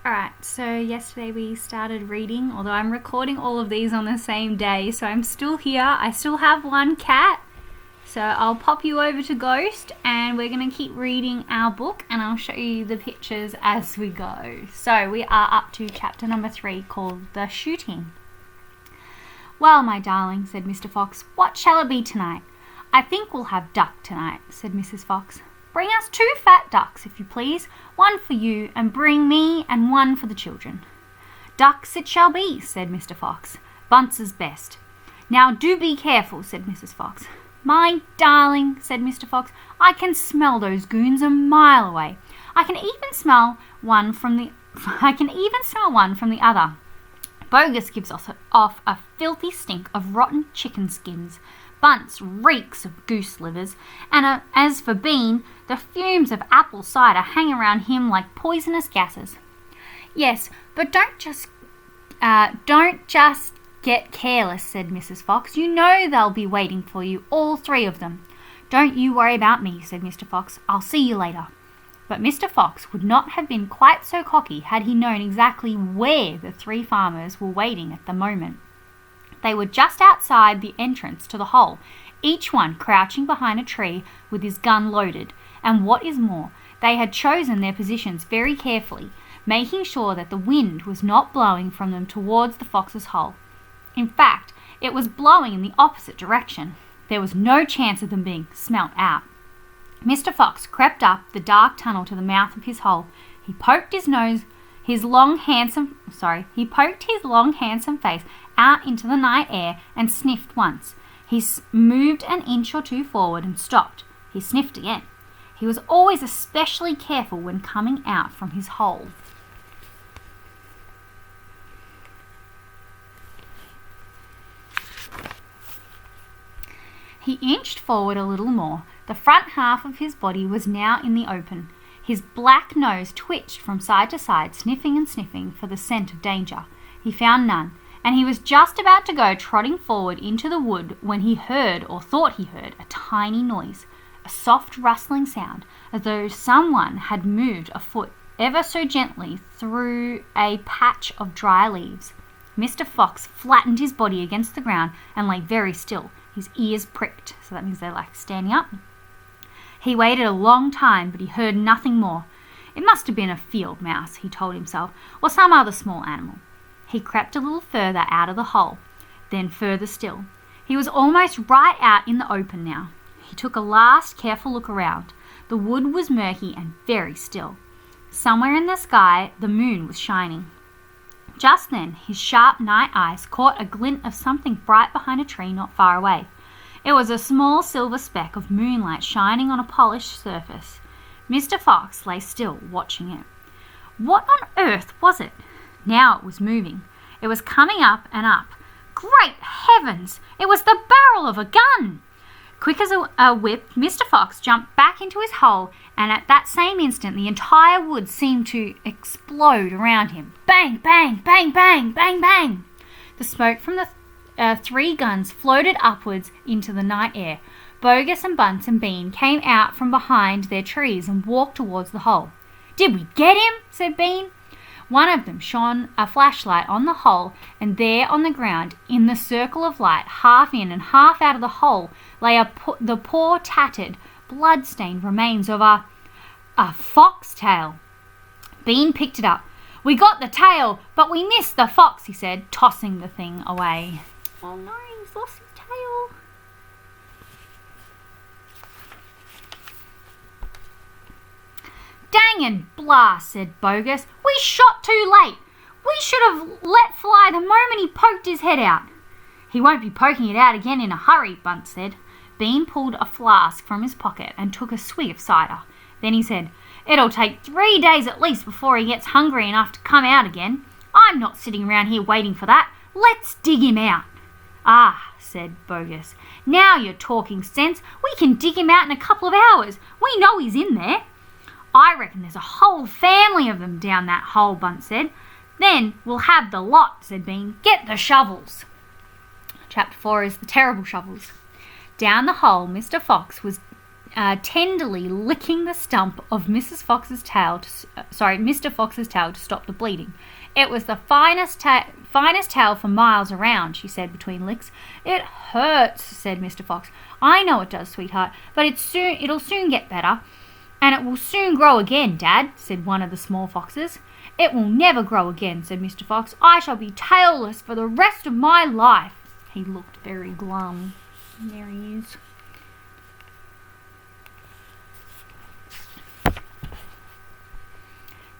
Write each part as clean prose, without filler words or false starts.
Alright, so yesterday we started reading, although I'm recording all of these on the same day, so I'm still here. I still have one cat. So I'll pop you over to Ghost and we're going to keep reading our book and I'll show you the pictures as we go. So we are up to chapter number 3 called The Shooting. Well, my darling, said Mr. Fox, what shall it be tonight? I think we'll have duck tonight, said Mrs. Fox. Bring us 2 fat ducks, if you please, 1 for you, and bring me and 1 for the children. Ducks it shall be, said Mr. Fox. Bunce's best. Now do be careful, said Mrs. Fox. My darling, said Mr. Fox, I can smell those goons a mile away. I can even smell one from the other. Bogus gives off a filthy stink of rotten chicken skins. Bunce reeks of goose livers, and as for Bean, the fumes of apple cider hang around him like poisonous gases. Yes, but don't just get careless, said Mrs. Fox. You know they'll be waiting for you, all 3 of them. Don't you worry about me, said Mr. Fox. I'll see you later. But Mr. Fox would not have been quite so cocky had he known exactly where the 3 farmers were waiting at the moment. They were just outside the entrance to the hole, each one crouching behind a tree with his gun loaded, and what is more, they had chosen their positions very carefully, making sure that the wind was not blowing from them towards the fox's hole. In fact, it was blowing in the opposite direction. There was no chance of them being smelt out. Mr. Fox crept up the dark tunnel to the mouth of his hole. He poked his long handsome face out into the night air and sniffed once. He moved an inch or 2 forward and stopped. He sniffed again. He was always especially careful when coming out from his hole. He inched forward a little more. The front half of his body was now in the open. His black nose twitched from side to side, sniffing and sniffing for the scent of danger. He found none, and he was just about to go trotting forward into the wood when he heard, or thought he heard, a tiny noise, a soft rustling sound, as though someone had moved a foot ever so gently through a patch of dry leaves. Mr. Fox flattened his body against the ground and lay very still, his ears pricked, so that means they're like standing up. He waited a long time, but he heard nothing more. It must have been a field mouse, he told himself, or some other small animal. He crept a little further out of the hole, then further still. He was almost right out in the open now. He took a last careful look around. The wood was murky and very still. Somewhere in the sky the moon was shining. Just then his sharp night eyes caught a glint of something bright behind a tree not far away. It was a small silver speck of moonlight shining on a polished surface. Mr. Fox lay still, watching it. What on earth was it? Now it was moving. It was coming up and up. Great heavens! It was the barrel of a gun! Quick as a whip, Mr. Fox jumped back into his hole, and at that same instant the entire wood seemed to explode around him. Bang, bang, bang, bang, bang, bang! The smoke from the 3 guns floated upwards into the night air. Bogus and Bunce and Bean came out from behind their trees and walked towards the hole. "Did we get him?" said Bean. One of them shone a flashlight on the hole, and there on the ground, in the circle of light, half in and half out of the hole, lay the poor, tattered, blood-stained remains of a fox tail. Bean picked it up. "We got the tail, but we missed the fox," he said, tossing the thing away. Oh no, he's lost his tail. "Dang and blast," said Bogus. "We shot too late. We should have let fly the moment he poked his head out." "He won't be poking it out again in a hurry," Bunce said. Bean pulled a flask from his pocket and took a swig of cider. Then he said, "It'll take 3 days at least before he gets hungry enough to come out again. I'm not sitting around here waiting for that. Let's dig him out." "Ah," said Bogus, "now you're talking sense. We can dig him out in a couple of hours. We know he's in there." "I reckon there's a whole family of them down that hole," Bunce said. "Then we'll have the lot," said Bean. "Get the shovels." Chapter 4 is the terrible shovels. Down the hole Mr. Fox was tenderly licking the stump of Mr. Fox's tail to stop the bleeding. It was the finest tail for miles around, she said between licks. It hurts, said Mr. Fox. I know it does, sweetheart, but it'll soon get better. And it will soon grow again, Dad, said one of the small foxes. It will never grow again, said Mr. Fox. I shall be tailless for the rest of my life. He looked very glum. There he is.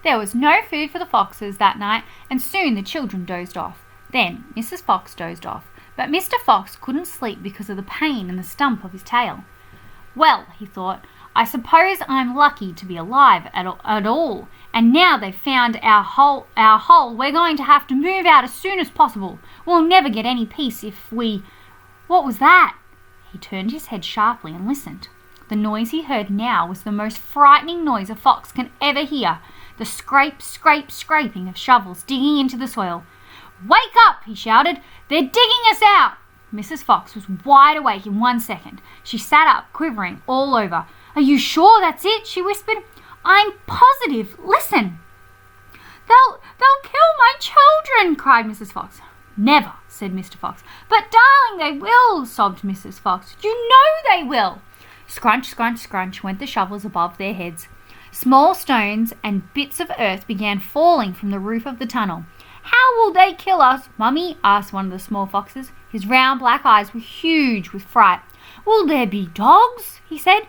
There was no food for the foxes that night, and soon the children dozed off. Then Mrs. Fox dozed off, but Mr. Fox couldn't sleep because of the pain in the stump of his tail. Well, he thought, I suppose I'm lucky to be alive at all, and now they've found our hole, we're going to have to move out as soon as possible. We'll never get any peace if we... What was that? He turned his head sharply and listened. The noise he heard now was the most frightening noise a fox can ever hear. The scraping of shovels digging into the soil. Wake up, he shouted. They're digging us out. Mrs. Fox was wide awake in 1 second. She sat up, quivering all over. Are you sure that's it? She whispered. I'm positive. Listen. They'll kill my children, cried Mrs. Fox. Never, said Mr. Fox. But darling, they will, sobbed Mrs. Fox. You know they will. Scrunch, scrunch, scrunch went the shovels above their heads. Small stones and bits of earth began falling from the roof of the tunnel. How will they kill us, Mummy? Asked one of the small foxes. His round black eyes were huge with fright. Will there be dogs? He said.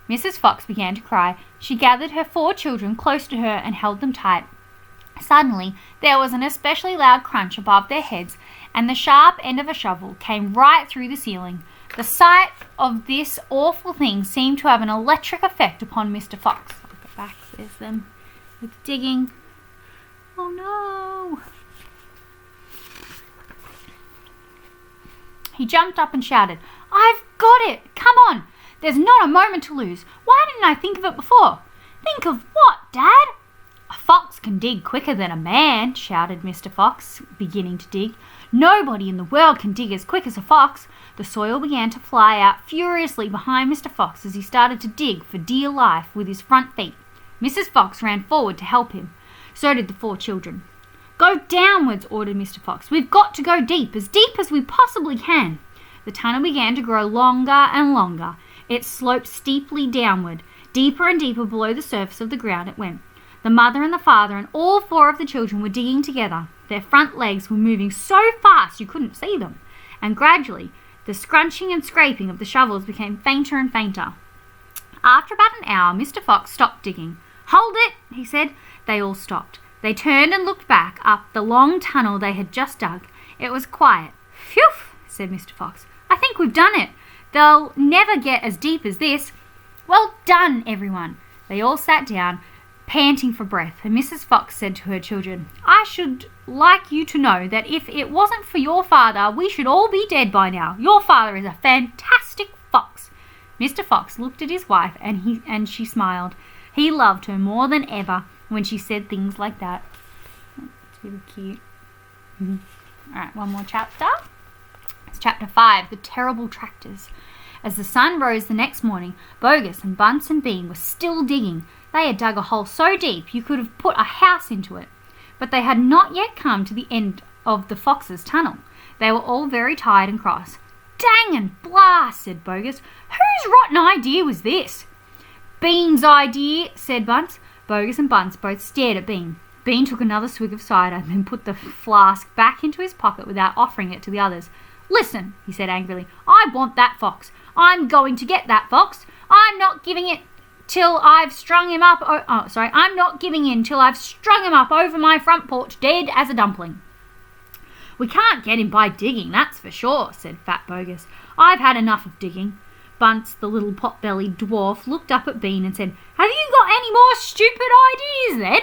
Mrs. Fox began to cry. She gathered her 4 children close to her and held them tight. Suddenly, there was an especially loud crunch above their heads, and the sharp end of a shovel came right through the ceiling. The sight of this awful thing seemed to have an electric effect upon Mr. Fox. I'll go back, there's them with digging. Oh no! He jumped up and shouted, I've got it! Come on! There's not a moment to lose. Why didn't I think of it before? Think of what, Dad? A fox can dig quicker than a man, shouted Mr. Fox, beginning to dig. Nobody in the world can dig as quick as a fox. The soil began to fly out furiously behind Mr. Fox as he started to dig for dear life with his front feet. Mrs. Fox ran forward to help him. So did the 4 children. Go downwards, ordered Mr. Fox. We've got to go deep as we possibly can. The tunnel began to grow longer and longer. It sloped steeply downward. Deeper and deeper below the surface of the ground it went. The mother and the father and all 4 of the children were digging together. Their front legs were moving so fast you couldn't see them. And gradually, the scrunching and scraping of the shovels became fainter and fainter. After about an hour, Mr. Fox stopped digging. Hold it, he said. They all stopped. They turned and looked back up the long tunnel they had just dug. It was quiet. Phew, said Mr. Fox. I think we've done it. They'll never get as deep as this. Well done, everyone. They all sat down, panting for breath, and Mrs. Fox said to her children, I should like you to know that if it wasn't for your father, we should all be dead by now. Your father is a fantastic fox. Mr. Fox looked at his wife, and she smiled. He loved her more than ever when she said things like that. It's really cute. All right, one more chapter. It's chapter 5, The Terrible Tractors. As the sun rose the next morning, Bogus and Bunce and Bean were still digging. They had dug a hole so deep you could have put a house into it. But they had not yet come to the end of the fox's tunnel. They were all very tired and cross. Dang and blast, said Bogus. Whose rotten idea was this? Bean's idea, said Bunce. Bogus and Bunce both stared at Bean. Bean took another swig of cider and then put the flask back into his pocket without offering it to the others. Listen, he said angrily, I want that fox. I'm going to get that fox. I'm not giving in till I've strung him up over my front porch dead as a dumpling. We can't get him by digging, that's for sure, said Fat Bogus. I've had enough of digging. Bunce, the little pot-bellied dwarf, looked up at Bean and said, Have you got any more stupid ideas then?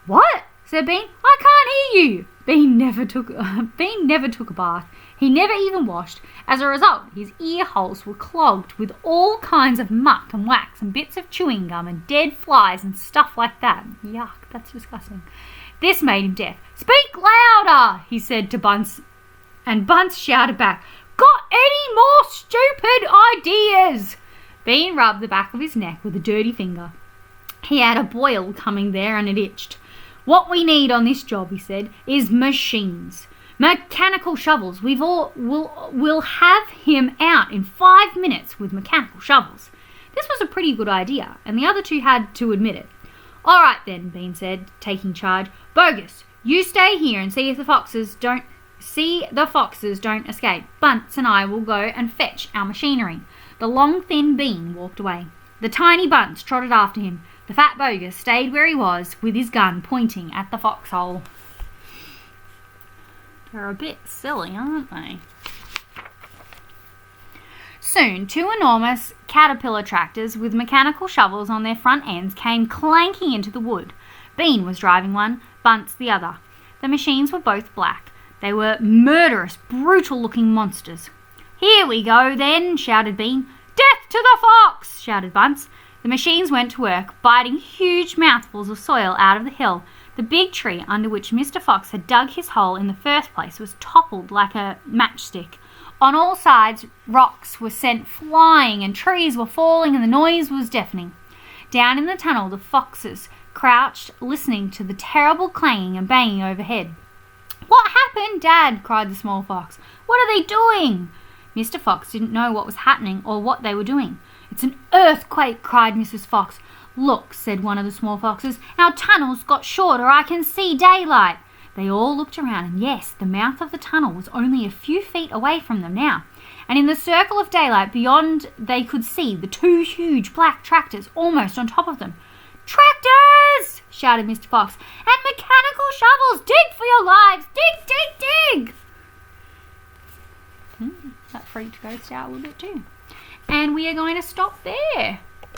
What? Said Bean. I can't hear you. Bean never took a bath. He never even washed. As a result, his ear holes were clogged with all kinds of muck and wax and bits of chewing gum and dead flies and stuff like that. Yuck, that's disgusting. This made him deaf. Speak louder, he said to Bunce. And Bunce shouted back, Got any more stupid ideas? Bean rubbed the back of his neck with a dirty finger. He had a boil coming there and it itched. "What we need on this job," he said, "is machines. Mechanical shovels. We'll have him out in 5 minutes with mechanical shovels." This was a pretty good idea, and the other two had to admit it. "All right then," Bean said, taking charge. "Bogus, you stay here and see the foxes don't escape. Bunce and I will go and fetch our machinery." The long, thin Bean walked away. The tiny Bunce trotted after him. The fat Bogus stayed where he was with his gun pointing at the foxhole. They're a bit silly, aren't they? Soon, 2 enormous caterpillar tractors with mechanical shovels on their front ends came clanking into the wood. Bean was driving one, Bunce the other. The machines were both black. They were murderous, brutal-looking monsters. "Here we go, then," shouted Bean. "Death to the fox!" shouted Bunce. The machines went to work, biting huge mouthfuls of soil out of the hill. The big tree under which Mr. Fox had dug his hole in the first place was toppled like a matchstick. On all sides, rocks were sent flying and trees were falling and the noise was deafening. Down in the tunnel, the foxes crouched, listening to the terrible clanging and banging overhead. "What happened, Dad?" cried the small fox. "What are they doing?" Mr. Fox didn't know what was happening or what they were doing. "It's an earthquake!" cried Mrs. Fox. "Look," said one of the small foxes, "our tunnel's got shorter. I can see daylight." They all looked around, and yes, the mouth of the tunnel was only a few feet away from them now, and in the circle of daylight beyond they could see the 2 huge black tractors almost on top of them. "Tractors!" shouted Mr. Fox, "and mechanical shovels! Dig for your lives! Dig, dig, dig!" That freaked Ghost out a little bit too. And we are going to stop there.